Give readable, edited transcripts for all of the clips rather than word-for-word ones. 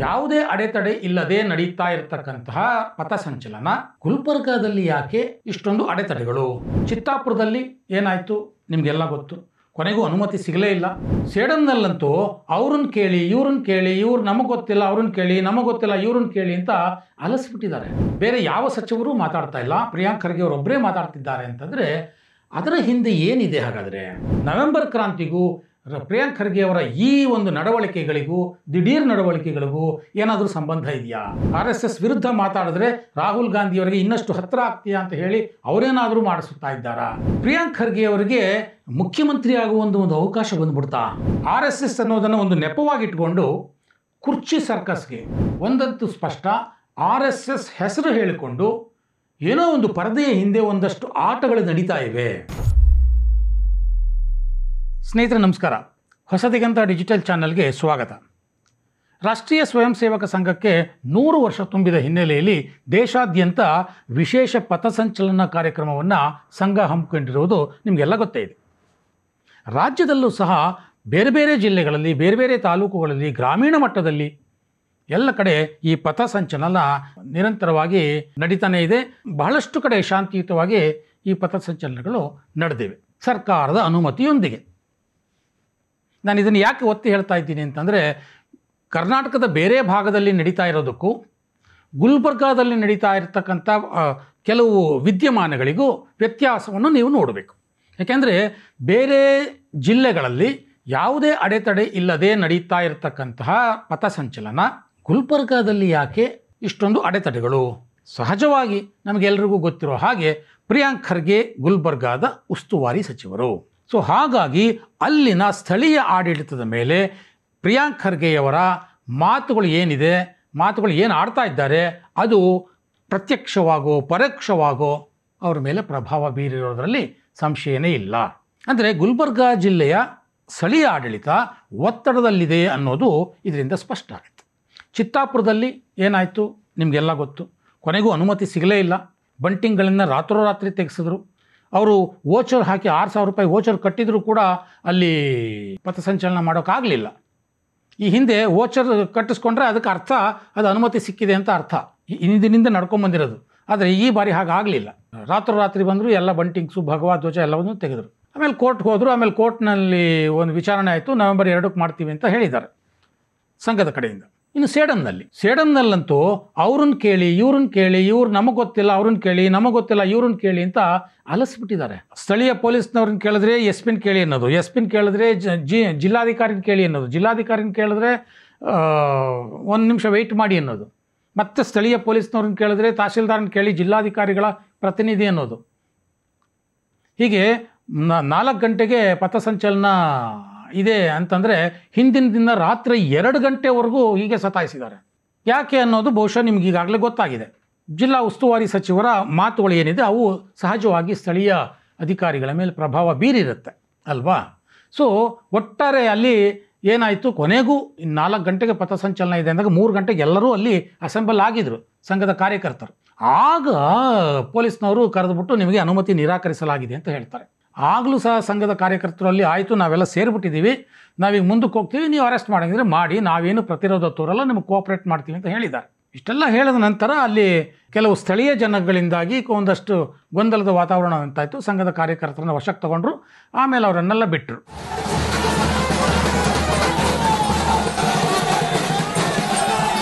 ಯಾವುದೇ ಅಡೆತಡೆ ಇಲ್ಲದೆ ನಡೀತಾ ಇರತಕ್ಕಂತಹ ಪಥಸಂಚಲನ ಗುಲ್ಬರ್ಗಾದಲ್ಲಿ ಯಾಕೆ ಇಷ್ಟೊಂದು ಅಡೆತಡೆಗಳು? ಚಿತ್ತಾಪುರದಲ್ಲಿ ಏನಾಯ್ತು ನಿಮ್ಗೆಲ್ಲ ಗೊತ್ತು. ಕೊನೆಗೂ ಅನುಮತಿ ಸಿಗಲೇ ಇಲ್ಲ. ಸೇಡಂನಲ್ಲಂತೂ ಅವ್ರನ್ನ ಕೇಳಿ ಇವ್ರನ್ನ ಕೇಳಿ, ಇವ್ರು ನಮಗೆ ಗೊತ್ತಿಲ್ಲ ಅವ್ರನ್ನ ಕೇಳಿ, ನಮಗೆ ಗೊತ್ತಿಲ್ಲ ಇವ್ರನ್ನ ಕೇಳಿ ಅಂತ ಅಲಸ್ಬಿಟ್ಟಿದ್ದಾರೆ. ಬೇರೆ ಯಾವ ಸಚಿವರು ಮಾತಾಡ್ತಾ ಇಲ್ಲ, ಪ್ರಿಯಾಂಕ್ ಖರ್ಗೆ ಅವರೊಬ್ಬರೇ ಮಾತಾಡ್ತಿದ್ದಾರೆ ಅಂತಂದರೆ ಅದರ ಹಿಂದೆ ಏನಿದೆ? ಹಾಗಾದರೆ ನವೆಂಬರ್ ಕ್ರಾಂತಿಗೂ ಪ್ರಿಯಾಂಕ್ ಖರ್ಗೆ ಅವರ ಈ ಒಂದು ನಡವಳಿಕೆಗಳಿಗೂ ದಿಢೀರ್ ನಡವಳಿಕೆಗಳಿಗೂ ಏನಾದರೂ ಸಂಬಂಧ ಇದೆಯಾ? RSS ವಿರುದ್ಧ ಮಾತಾಡಿದ್ರೆ ರಾಹುಲ್ ಗಾಂಧಿ ಅವರಿಗೆ ಇನ್ನಷ್ಟು ಹತ್ತಿರ ಆಗ್ತೀಯಾ ಅಂತ ಹೇಳಿ ಅವರೇನಾದರೂ ಮಾಡಿಸುತ್ತಾ ಇದ್ದಾರಾ? ಪ್ರಿಯಾಂಕ್ ಖರ್ಗೆ ಅವರಿಗೆ ಮುಖ್ಯಮಂತ್ರಿ ಆಗುವ ಒಂದು ಅವಕಾಶ ಬಂದ್ಬಿಡ್ತಾ? RSS ಅನ್ನೋದನ್ನು ಒಂದು ನೆಪವಾಗಿಟ್ಕೊಂಡು ಕುರ್ಚಿ ಸರ್ಕಸ್ಗೆ ಒಂದಂತೂ ಸ್ಪಷ್ಟ, RSS ಹೆಸರು ಹೇಳಿಕೊಂಡು ಏನೋ ಒಂದು ಪರದೆಯ ಹಿಂದೆ ಒಂದಷ್ಟು ಆಟಗಳು ನಡೀತಾ ಇವೆ. ಸ್ನೇಹಿತರೆ ನಮಸ್ಕಾರ, ಹೊಸದಿಗಂತ ಡಿಜಿಟಲ್ ಚಾನಲ್ಗೆ ಸ್ವಾಗತ. ರಾಷ್ಟ್ರೀಯ ಸ್ವಯಂ ಸೇವಕ ಸಂಘಕ್ಕೆ 100 ವರ್ಷ ತುಂಬಿದ ಹಿನ್ನೆಲೆಯಲ್ಲಿ ದೇಶಾದ್ಯಂತ ವಿಶೇಷ ಪಥಸಂಚಲನ ಕಾರ್ಯಕ್ರಮವನ್ನು ಸಂಘ ಹಮ್ಮಿಕೊಂಡಿರುವುದು ನಿಮಗೆಲ್ಲ ಗೊತ್ತೇ ಇದೆ. ರಾಜ್ಯದಲ್ಲೂ ಸಹ ಬೇರೆ ಬೇರೆ ಜಿಲ್ಲೆಗಳಲ್ಲಿ, ಬೇರೆ ಬೇರೆ ತಾಲೂಕುಗಳಲ್ಲಿ, ಗ್ರಾಮೀಣ ಮಟ್ಟದಲ್ಲಿ ಎಲ್ಲ ಕಡೆ ಈ ಪಥಸಂಚಲನ ನಿರಂತರವಾಗಿ ನಡೀತಾನೇ ಇದೆ. ಬಹಳಷ್ಟು ಕಡೆ ಶಾಂತಿಯುತವಾಗಿ ಈ ಪಥಸಂಚಲನಗಳು ನಡೆದಿವೆ ಸರ್ಕಾರದ ಅನುಮತಿಯೊಂದಿಗೆ. ನಾನು ಇದನ್ನು ಯಾಕೆ ಒತ್ತಿ ಹೇಳ್ತಾ ಇದ್ದೀನಿ ಅಂತಂದರೆ, ಕರ್ನಾಟಕದ ಬೇರೆ ಭಾಗದಲ್ಲಿ ನಡೀತಾ ಇರೋದಕ್ಕೂ ಗುಲ್ಬರ್ಗಾದಲ್ಲಿ ನಡೀತಾ ಇರತಕ್ಕಂಥ ಕೆಲವು ವಿದ್ಯಮಾನಗಳಿಗೂ ವ್ಯತ್ಯಾಸವನ್ನು ನೀವು ನೋಡಬೇಕು. ಯಾಕೆಂದರೆ ಬೇರೆ ಜಿಲ್ಲೆಗಳಲ್ಲಿ ಯಾವುದೇ ಅಡೆತಡೆ ಇಲ್ಲದೆ ನಡೀತಾ ಇರತಕ್ಕಂತಹ ಪಥಸಂಚಲನ ಗುಲ್ಬರ್ಗಾದಲ್ಲಿ ಯಾಕೆ ಇಷ್ಟೊಂದು ಅಡೆತಡೆಗಳು? ಸಹಜವಾಗಿ ನಮಗೆಲ್ಲರಿಗೂ ಗೊತ್ತಿರೋ ಹಾಗೆ ಪ್ರಿಯಾಂಕ್ ಖರ್ಗೆ ಗುಲ್ಬರ್ಗಾದ ಉಸ್ತುವಾರಿ ಸಚಿವರು. ಸೊ ಹಾಗಾಗಿ ಅಲ್ಲಿನ ಸ್ಥಳೀಯ ಆಡಳಿತದ ಮೇಲೆ ಪ್ರಿಯಾಂಕ್ ಖರ್ಗೆಯವರ ಮಾತುಗಳು ಏನಿದೆ, ಮಾತುಗಳು ಏನು ಆಡ್ತಾ ಇದ್ದಾರೆ, ಅದು ಪ್ರತ್ಯಕ್ಷವಾಗೋ ಪರೋಕ್ಷವಾಗೋ ಅವ್ರ ಮೇಲೆ ಪ್ರಭಾವ ಬೀರಿರೋದರಲ್ಲಿ ಸಂಶಯನೇ ಇಲ್ಲ. ಅಂದರೆ ಗುಲ್ಬರ್ಗಾ ಜಿಲ್ಲೆಯ ಸ್ಥಳೀಯ ಆಡಳಿತ ಒತ್ತಡದಲ್ಲಿದೆ ಅನ್ನೋದು ಇದರಿಂದ ಸ್ಪಷ್ಟ ಆಗುತ್ತೆ. ಚಿತ್ತಾಪುರದಲ್ಲಿ ಏನಾಯಿತು ನಿಮಗೆಲ್ಲ ಗೊತ್ತು. ಕೊನೆಗೂ ಅನುಮತಿ ಸಿಗಲೇ ಇಲ್ಲ. ಬಂಟಿಂಗ್ಗಳನ್ನು ರಾತ್ರೋರಾತ್ರಿ ತೆಗೆಸಿದ್ರು. ಅವರು ವೋಚರ್ ಹಾಕಿ 6,000 ರೂಪಾಯಿ ವೋಚರ್ ಕಟ್ಟಿದರೂ ಕೂಡ ಅಲ್ಲಿ ಪಥಸಂಚಲನ ಮಾಡೋಕ್ಕಾಗಲಿಲ್ಲ. ಈ ಹಿಂದೆ ವೋಚರ್ ಕಟ್ಟಿಸ್ಕೊಂಡ್ರೆ ಅದಕ್ಕೆ ಅರ್ಥ ಅದು ಅನುಮತಿ ಸಿಕ್ಕಿದೆ ಅಂತ ಅರ್ಥ, ಹಿಂದಿನಿಂದ ನಡ್ಕೊಂಬಂದಿರೋದು. ಆದರೆ ಈ ಬಾರಿ ಹಾಗಾಗಲಿಲ್ಲ. ರಾತ್ರೋರಾತ್ರಿ ಬಂದರು, ಎಲ್ಲ ಬಂಟಿಂಗ್ಸು, ಭಗವಾ ಧ್ವಜ ಎಲ್ಲವನ್ನೂ ತೆಗೆದರು. ಆಮೇಲೆ ಕೋರ್ಟ್ಗೆ ಹೋದರು. ಆಮೇಲೆ ಕೋರ್ಟ್ನಲ್ಲಿ ಒಂದು ವಿಚಾರಣೆ ಆಯಿತು. ನವೆಂಬರ್ 2ಕ್ಕೆ ಮಾಡ್ತೀವಿ ಅಂತ ಹೇಳಿದ್ದಾರೆ ಸಂಘದ ಕಡೆಯಿಂದ. ಇನ್ನು ಸೇಡಂನಲ್ಲಂತೂ ಅವ್ರನ್ನ ಕೇಳಿ ಇವ್ರನ್ನ ಕೇಳಿ, ಇವ್ರು ನಮಗೆ ಗೊತ್ತಿಲ್ಲ ಅವ್ರನ್ನ ಕೇಳಿ, ನಮಗೆ ಗೊತ್ತಿಲ್ಲ ಇವ್ರನ್ನ ಕೇಳಿ ಅಂತ ಅಲಸ್ಬಿಟ್ಟಿದ್ದಾರೆ. ಸ್ಥಳೀಯ ಪೊಲೀಸ್ನವ್ರನ್ನ ಕೇಳಿದ್ರೆ SP ಕೇಳಿ ಅನ್ನೋದು, SP ಕೇಳಿದ್ರೆ ಜಿಲ್ಲಾಧಿಕಾರಿನ ಕೇಳಿ ಅನ್ನೋದು, ಜಿಲ್ಲಾಧಿಕಾರಿನ ಕೇಳಿದ್ರೆ 1 ನಿಮಿಷ ವೆಯ್ಟ್ ಮಾಡಿ ಅನ್ನೋದು, ಮತ್ತು ಸ್ಥಳೀಯ ಪೊಲೀಸ್ನವ್ರನ್ನ ಕೇಳಿದ್ರೆ ತಹಸೀಲ್ದಾರನ ಕೇಳಿ ಜಿಲ್ಲಾಧಿಕಾರಿಗಳ ಪ್ರತಿನಿಧಿ ಅನ್ನೋದು. ಹೀಗೆ 4 ಗಂಟೆಗೆ ಪಥಸಂಚಲನ ಇದೆ ಅಂತಂದರೆ ಹಿಂದಿನ ದಿನ ರಾತ್ರಿ 2 ಗಂಟೆವರೆಗೂ ಹೀಗೆ ಸತಾಯಿಸಿದ್ದಾರೆ. ಯಾಕೆ ಅನ್ನೋದು ಬಹುಶಃ ನಿಮ್ಗೆ ಈಗಾಗಲೇ ಗೊತ್ತಾಗಿದೆ. ಜಿಲ್ಲಾ ಉಸ್ತುವಾರಿ ಸಚಿವರ ಮಾತುಗಳು ಏನಿದೆ ಅವು ಸಹಜವಾಗಿ ಸ್ಥಳೀಯ ಅಧಿಕಾರಿಗಳ ಮೇಲೆ ಪ್ರಭಾವ ಬೀರಿರುತ್ತೆ ಅಲ್ವಾ? ಸೊ ಒಟ್ಟಾರೆ ಅಲ್ಲಿ ಏನಾಯಿತು, ಕೊನೆಗೂ 4 ಗಂಟೆಗೆ ಪಥಸಂಚಲನ ಇದೆ ಅಂದಾಗ 3 ಗಂಟೆಗೆ ಎಲ್ಲರೂ ಅಲ್ಲಿ ಅಸೆಂಬಲ್ ಆಗಿದ್ದರು ಸಂಘದ ಕಾರ್ಯಕರ್ತರು. ಆಗ ಪೊಲೀಸ್ನವರು ಕರೆದುಬಿಟ್ಟು ನಿಮಗೆ ಅನುಮತಿ ನಿರಾಕರಿಸಲಾಗಿದೆ ಅಂತ ಹೇಳ್ತಾರೆ. ಆಗಲೂ ಸಹ ಸಂಘದ ಕಾರ್ಯಕರ್ತರು ಅಲ್ಲಿ ಆಯಿತು, ನಾವೆಲ್ಲ ಸೇರಿಬಿಟ್ಟಿದ್ದೀವಿ, ನಾವೀಗ ಮುಂದಕ್ಕೆ ಹೋಗ್ತೀವಿ, ನೀವು ಅರೆಸ್ಟ್ ಮಾಡಿದ್ರೆ ಮಾಡಿ, ನಾವೇನು ಪ್ರತಿರೋಧ ತೋರಲ್ಲ, ನಿಮಗೆ ಕೋಆಪ್ರೇಟ್ ಮಾಡ್ತೀವಿ ಅಂತ ಹೇಳಿದ್ದಾರೆ. ಇಷ್ಟೆಲ್ಲ ಹೇಳಿದ ನಂತರ ಅಲ್ಲಿ ಕೆಲವು ಸ್ಥಳೀಯ ಜನಗಳಿಂದಾಗಿ ಒಂದಷ್ಟು ಗೊಂದಲದ ವಾತಾವರಣ ಅಂತಾಯಿತು. ಸಂಘದ ಕಾರ್ಯಕರ್ತರನ್ನ ವಶಕ್ಕೆ ತಗೊಂಡ್ರು. ಆಮೇಲೆ ಅವರನ್ನೆಲ್ಲ ಬಿಟ್ಟರು.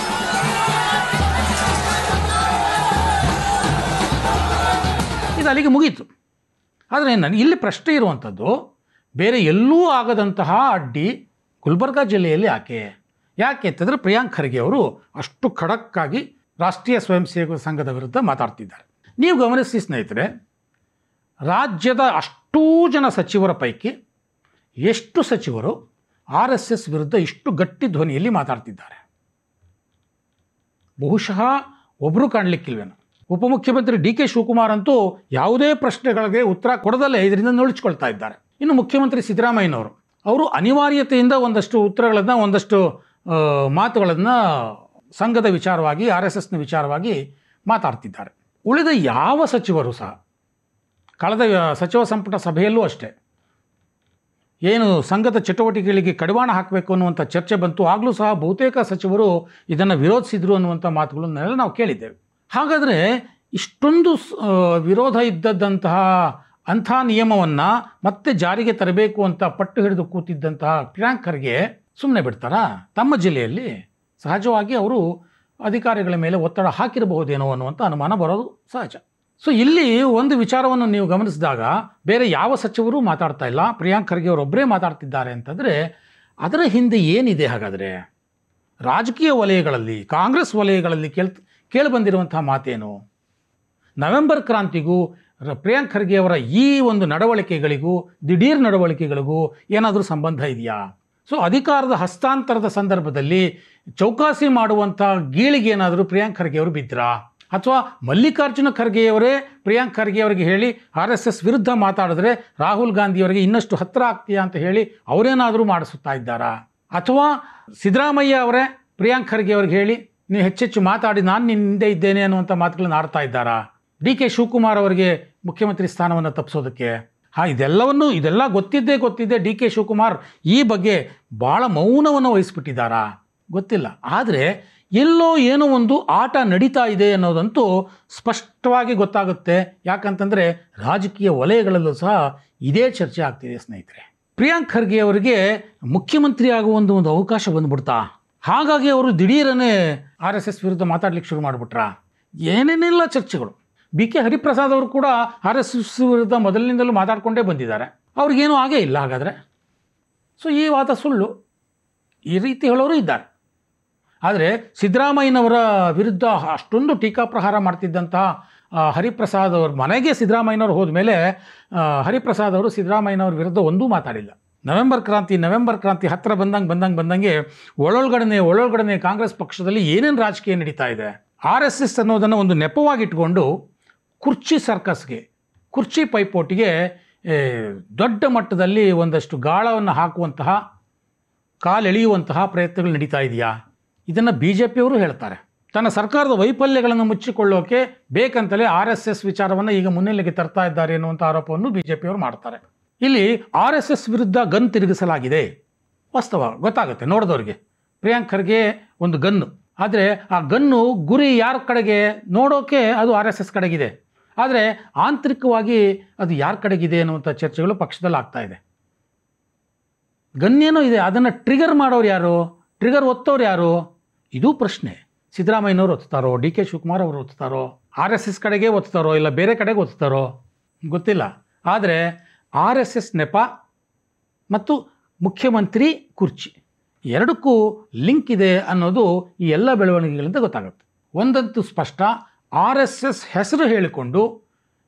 ಇದು ಅಲ್ಲಿಗೆ ಮುಗೀತು. ಆದರೆ ನನಗೆ ಇಲ್ಲಿ ಪ್ರಶ್ನೆ ಇರುವಂಥದ್ದು, ಬೇರೆ ಎಲ್ಲೂ ಆಗದಂತಹ ಅಡ್ಡಿ ಗುಲ್ಬರ್ಗಾ ಜಿಲ್ಲೆಯಲ್ಲಿ ಯಾಕೆ ಅಂತಂದರೆ ಪ್ರಿಯಾಂಕ್ ಖರ್ಗೆ ಅವರು ಅಷ್ಟು ಖಡಕ್ಕಾಗಿ ರಾಷ್ಟ್ರೀಯ ಸ್ವಯಂ ಸೇವಕ ಸಂಘದ ವಿರುದ್ಧ ಮಾತಾಡ್ತಿದ್ದಾರೆ. ನೀವು ಗಮನಿಸಿ ಸ್ನೇಹಿತರೆ, ರಾಜ್ಯದ ಅಷ್ಟೂ ಜನ ಸಚಿವರ ಪೈಕಿ ಎಷ್ಟು ಸಚಿವರು RSS ವಿರುದ್ಧ ಇಷ್ಟು ಗಟ್ಟಿ ಧ್ವನಿಯಲ್ಲಿ ಮಾತಾಡ್ತಿದ್ದಾರೆ? ಬಹುಶಃ ಒಬ್ಬರು ಕಾಣಲಿಕ್ಕಿಲ್ವೇನೋ. ಉಪಮುಖ್ಯಮಂತ್ರಿ DK ಶಿವಕುಮಾರ್ ಅಂತೂ ಯಾವುದೇ ಪ್ರಶ್ನೆಗಳಿಗೆ ಉತ್ತರ ಕೊಡದಲ್ಲೇ ಇದರಿಂದ ನುಳಿಸ್ಕೊಳ್ತಾ ಇದ್ದಾರೆ. ಇನ್ನು ಮುಖ್ಯಮಂತ್ರಿ ಸಿದ್ದರಾಮಯ್ಯನವರು ಅವರು ಅನಿವಾರ್ಯತೆಯಿಂದ ಒಂದಷ್ಟು ಉತ್ತರಗಳನ್ನು, ಒಂದಷ್ಟು ಮಾತುಗಳನ್ನು ಸಂಘದ ವಿಚಾರವಾಗಿ, RSSನ ವಿಚಾರವಾಗಿ ಮಾತಾಡ್ತಿದ್ದಾರೆ. ಉಳಿದ ಯಾವ ಸಚಿವರು ಸಹ ಕಳೆದ ಸಚಿವ ಸಂಪುಟ ಸಭೆಯಲ್ಲೂ ಅಷ್ಟೇ ಏನು ಸಂಘದ ಚಟುವಟಿಕೆಗಳಿಗೆ ಕಡಿವಾಣ ಹಾಕಬೇಕು ಅನ್ನುವಂಥ ಚರ್ಚೆ ಬಂತು. ಆಗಲೂ ಸಹ ಬಹುತೇಕ ಸಚಿವರು ಇದನ್ನು ವಿರೋಧಿಸಿದರು ಅನ್ನುವಂಥ ಮಾತುಗಳನ್ನೆಲ್ಲ ನಾವು ಕೇಳಿದ್ದೇವೆ. ಹಾಗಾದರೆ ಇಷ್ಟೊಂದು ವಿರೋಧ ಇದ್ದದ್ದಂತಹ ಅಂಥ ನಿಯಮವನ್ನು ಮತ್ತೆ ಜಾರಿಗೆ ತರಬೇಕು ಅಂತ ಪಟ್ಟು ಹಿಡಿದು ಕೂತಿದ್ದಂತಹ ಪ್ರಿಯಾಂಕ್ ಖರ್ಗೆ ಸುಮ್ಮನೆ ಬಿಡ್ತಾರಾ? ತಮ್ಮ ಜಿಲ್ಲೆಯಲ್ಲಿ ಸಹಜವಾಗಿ ಅವರು ಅಧಿಕಾರಿಗಳ ಮೇಲೆ ಒತ್ತಡ ಹಾಕಿರಬಹುದೇನೋ ಅನ್ನುವಂಥ ಅನುಮಾನ ಬರೋದು ಸಹಜ. ಸೊ ಇಲ್ಲಿ ಒಂದು ವಿಚಾರವನ್ನು ನೀವು ಗಮನಿಸಿದಾಗ ಬೇರೆ ಯಾವ ಸಚಿವರು ಮಾತಾಡ್ತಾ ಇಲ್ಲ, ಪ್ರಿಯಾಂಕ್ ಖರ್ಗೆ ಅವರೊಬ್ಬರೇ ಮಾತಾಡ್ತಿದ್ದಾರೆ ಅಂತಂದರೆ ಅದರ ಹಿಂದೆ ಏನಿದೆ? ಹಾಗಾದರೆ ರಾಜಕೀಯ ವಲಯಗಳಲ್ಲಿ, ಕಾಂಗ್ರೆಸ್ ವಲಯಗಳಲ್ಲಿ ಕೇಳಿಬಂದಿರುವಂಥ ಮಾತೇನು? ನವೆಂಬರ್ ಕ್ರಾಂತಿಗೂ ಪ್ರಿಯಾಂಕ್ ಖರ್ಗೆ ಅವರ ಈ ಒಂದು ನಡವಳಿಕೆಗಳಿಗೂ, ದಿಢೀರ್ ನಡವಳಿಕೆಗಳಿಗೂ ಏನಾದರೂ ಸಂಬಂಧ ಇದೆಯಾ? ಸೊ ಅಧಿಕಾರದ ಹಸ್ತಾಂತರದ ಸಂದರ್ಭದಲ್ಲಿ ಚೌಕಾಸಿ ಮಾಡುವಂಥ ಗೀಳಿಗೆ ಏನಾದರೂ ಪ್ರಿಯಾಂಕ್ ಖರ್ಗೆ ಅವರು ಬಿದ್ದರಾ? ಅಥವಾ ಮಲ್ಲಿಕಾರ್ಜುನ ಖರ್ಗೆಯವರೇ ಪ್ರಿಯಾಂಕ್ ಖರ್ಗೆ ಅವರಿಗೆ ಹೇಳಿ RSS ವಿರುದ್ಧ ಮಾತಾಡಿದ್ರೆ ರಾಹುಲ್ ಗಾಂಧಿಯವರಿಗೆ ಇನ್ನಷ್ಟು ಹತ್ತಿರ ಆಗ್ತೀಯಾ ಅಂತ ಹೇಳಿ ಅವರೇನಾದರೂ ಮಾಡಿಸುತ್ತಾ ಇದ್ದಾರಾ? ಅಥವಾ ಸಿದ್ದರಾಮಯ್ಯ ಅವರೇ ಪ್ರಿಯಾಂಕ್ ಖರ್ಗೆ ಅವ್ರಿಗೆ ಹೇಳಿ ನೀವು ಹೆಚ್ಚೆಚ್ಚು ಮಾತಾಡಿ ನಾನು ನಿನ್ನ ಹಿಂದೆ ಇದ್ದೇನೆ ಅನ್ನುವಂಥ ಮಾತುಗಳನ್ನು ಆಡ್ತಾ ಇದ್ದಾರಾ? DK ಶಿವಕುಮಾರ್ ಅವರಿಗೆ ಮುಖ್ಯಮಂತ್ರಿ ಸ್ಥಾನವನ್ನು ತಪ್ಪಿಸೋದಕ್ಕೆ? ಇದೆಲ್ಲ ಗೊತ್ತಿದ್ದೇ DK ಶಿವಕುಮಾರ್ ಈ ಬಗ್ಗೆ ಭಾಳ ಮೌನವನ್ನು ವಹಿಸ್ಬಿಟ್ಟಿದ್ದಾರಾ? ಗೊತ್ತಿಲ್ಲ. ಆದರೆ ಎಲ್ಲೋ ಏನೋ ಒಂದು ಆಟ ನಡೀತಾ ಇದೆ ಅನ್ನೋದಂತೂ ಸ್ಪಷ್ಟವಾಗಿ ಗೊತ್ತಾಗುತ್ತೆ. ಯಾಕಂತಂದರೆ ರಾಜಕೀಯ ವಲಯಗಳಲ್ಲೂ ಸಹ ಇದೇ ಚರ್ಚೆ ಆಗ್ತಿದೆ ಸ್ನೇಹಿತರೆ. ಪ್ರಿಯಾಂಕ್ ಖರ್ಗೆ ಅವರಿಗೆ ಮುಖ್ಯಮಂತ್ರಿ ಆಗುವ ಒಂದು ಅವಕಾಶ ಬಂದ್ಬಿಡ್ತಾ? ಹಾಗಾಗಿ ಅವರು ದಿಢೀರನೇ RSS ವಿರುದ್ಧ ಮಾತಾಡ್ಲಿಕ್ಕೆ ಶುರು ಮಾಡಿಬಿಟ್ರಾ? ಏನೇನೆಲ್ಲ ಚರ್ಚೆಗಳು. BK ಹರಿಪ್ರಸಾದ್ ಅವರು ಕೂಡ RSS ವಿರುದ್ಧ ಮೊದಲಿನಿಂದಲೂ ಮಾತಾಡಿಕೊಂಡೇ ಬಂದಿದ್ದಾರೆ. ಅವ್ರಿಗೇನೂ ಆಗೇ ಇಲ್ಲ ಹಾಗಾದರೆ. ಸೊ ಈ ವಾದ ಸುಳ್ಳು, ಈ ರೀತಿ ಹೇಳೋರು ಇದ್ದಾರೆ. ಆದರೆ ಸಿದ್ದರಾಮಯ್ಯನವರ ವಿರುದ್ಧ ಅಷ್ಟೊಂದು ಟೀಕಾಪ್ರಹಾರ ಮಾಡ್ತಿದ್ದಂತಹ ಹರಿಪ್ರಸಾದ್ ಅವ್ರ ಮನೆಗೆ ಸಿದ್ದರಾಮಯ್ಯನವರು ಹೋದ ಮೇಲೆ ಹರಿಪ್ರಸಾದ್ ಅವರು ಸಿದ್ದರಾಮಯ್ಯನವ್ರ ವಿರುದ್ಧ ಒಂದೂ ಮಾತಾಡಿಲ್ಲ. ನವೆಂಬರ್ ಕ್ರಾಂತಿ ಹತ್ತಿರ ಬಂದಂಗೆ ಒಳೊಳಗಡೆ ಕಾಂಗ್ರೆಸ್ ಪಕ್ಷದಲ್ಲಿ ಏನೇನು ರಾಜಕೀಯ ನಡೀತಾ ಇದೆ, RSS ಅನ್ನೋದನ್ನು ಒಂದು ನೆಪವಾಗಿಟ್ಕೊಂಡು ಕುರ್ಚಿ ಪೈಪೋಟಿಗೆ ದೊಡ್ಡ ಮಟ್ಟದಲ್ಲಿ ಒಂದಷ್ಟು ಗಾಳವನ್ನು ಹಾಕುವಂತಹ, ಕಾಲೆಳೆಯುವಂತಹ ಪ್ರಯತ್ನಗಳು ನಡೀತಾ ಇದೆಯಾ? ಇದನ್ನು BJP ಅವರು ಹೇಳ್ತಾರೆ. ತನ್ನ ಸರ್ಕಾರದ ವೈಫಲ್ಯಗಳನ್ನು ಮುಚ್ಚಿಕೊಳ್ಳೋಕೆ ಬೇಕಂತಲೇ RSS ವಿಚಾರವನ್ನು ಈಗ ಮುನ್ನೆಲೆಗೆ ತರ್ತಾ ಇದ್ದಾರೆ ಎನ್ನುವಂಥ ಆರೋಪವನ್ನು BJP ಅವರು ಮಾಡ್ತಾರೆ. ಇಲ್ಲಿ RSS ವಿರುದ್ಧ ಗನ್ ತಿರುಗಿಸಲಾಗಿದೆ, ವಾಸ್ತವ ಗೊತ್ತಾಗುತ್ತೆ ನೋಡಿದವ್ರಿಗೆ. ಪ್ರಿಯಾಂಕ್ ಖರ್ಗೆ ಒಂದು ಗನ್ನು, ಆದರೆ ಆ ಗನ್ನು ಗುರಿ ಯಾರ ಕಡೆಗೆ ನೋಡೋಕೆ ಅದು RSS ಕಡೆಗಿದೆ. ಆದರೆ ಆಂತರಿಕವಾಗಿ ಅದು ಯಾರ ಕಡೆಗಿದೆ ಅನ್ನುವಂಥ ಚರ್ಚೆಗಳು ಪಕ್ಷದಲ್ಲಿ ಆಗ್ತಾ ಇದೆ. ಗನ್ನೇನೋ ಇದೆ, ಅದನ್ನು ಟ್ರಿಗರ್ ಮಾಡೋರು ಯಾರು, ಟ್ರಿಗರ್ ಒತ್ತೋರು ಯಾರು? ಇದೂ ಪ್ರಶ್ನೆ. ಸಿದ್ದರಾಮಯ್ಯನವರು ಒತ್ತುತ್ತಾರೋ, DK ಶಿವಕುಮಾರ್ ಅವರು ಒತ್ತುತ್ತಾರೋ, RSS ಕಡೆಗೆ ಒತ್ತುತ್ತಾರೋ, ಇಲ್ಲ ಬೇರೆ ಕಡೆಗೆ ಒತ್ತುತ್ತಾರೋ ಗೊತ್ತಿಲ್ಲ. ಆದರೆ RSS ನೆಪ ಮತ್ತು ಮುಖ್ಯಮಂತ್ರಿ ಕುರ್ಚಿ ಎರಡಕ್ಕೂ ಲಿಂಕ್ ಇದೆ ಅನ್ನೋದು ಈ ಎಲ್ಲ ಬೆಳವಣಿಗೆಗಳಿಂದ ಗೊತ್ತಾಗುತ್ತೆ. ಒಂದಂತೂ ಸ್ಪಷ್ಟ, RSS ಹೆಸರು ಹೇಳಿಕೊಂಡು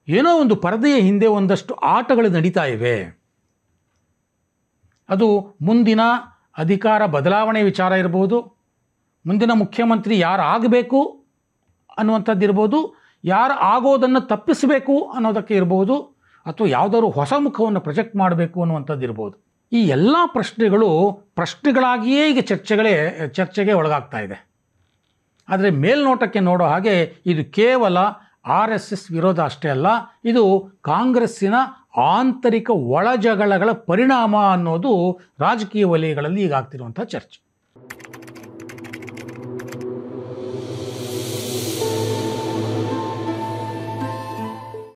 ಏನೋ ಒಂದು ಪರದೆಯ ಹಿಂದೆ ಒಂದಷ್ಟು ಆಟಗಳು ನಡೀತಾ ಇವೆ. ಅದು ಮುಂದಿನ ಅಧಿಕಾರ ಬದಲಾವಣೆ ವಿಚಾರ ಇರ್ಬೋದು, ಮುಂದಿನ ಮುಖ್ಯಮಂತ್ರಿ ಯಾರು ಆಗಬೇಕು ಅನ್ನುವಂಥದ್ದು ಇರ್ಬೋದು, ಯಾರು ಆಗೋದನ್ನು ತಪ್ಪಿಸಬೇಕು ಅನ್ನೋದಕ್ಕೆ ಇರ್ಬೋದು, ಅಥವಾ ಯಾವುದಾದ್ರು ಹೊಸ ಮುಖವನ್ನು ಪ್ರೊಜೆಕ್ಟ್ ಮಾಡಬೇಕು ಅನ್ನುವಂಥದ್ದು ಇರ್ಬೋದು. ಈ ಎಲ್ಲ ಪ್ರಶ್ನೆಗಳಾಗಿಯೇ ಈಗ ಚರ್ಚೆಗೆ ಒಳಗಾಗ್ತಾ ಇದೆ. ಆದರೆ ಮೇಲ್ನೋಟಕ್ಕೆ ನೋಡೋ ಹಾಗೆ ಇದು ಕೇವಲ RSS ವಿರೋಧ ಅಷ್ಟೇ ಅಲ್ಲ, ಇದು ಕಾಂಗ್ರೆಸ್ಸಿನ ಆಂತರಿಕ ಒಳಜಗಳಗಳ ಪರಿಣಾಮ ಅನ್ನೋದು ರಾಜಕೀಯ ವಲಯಗಳಲ್ಲಿ ಈಗ ಆಗ್ತಿರುವಂಥ ಚರ್ಚೆ.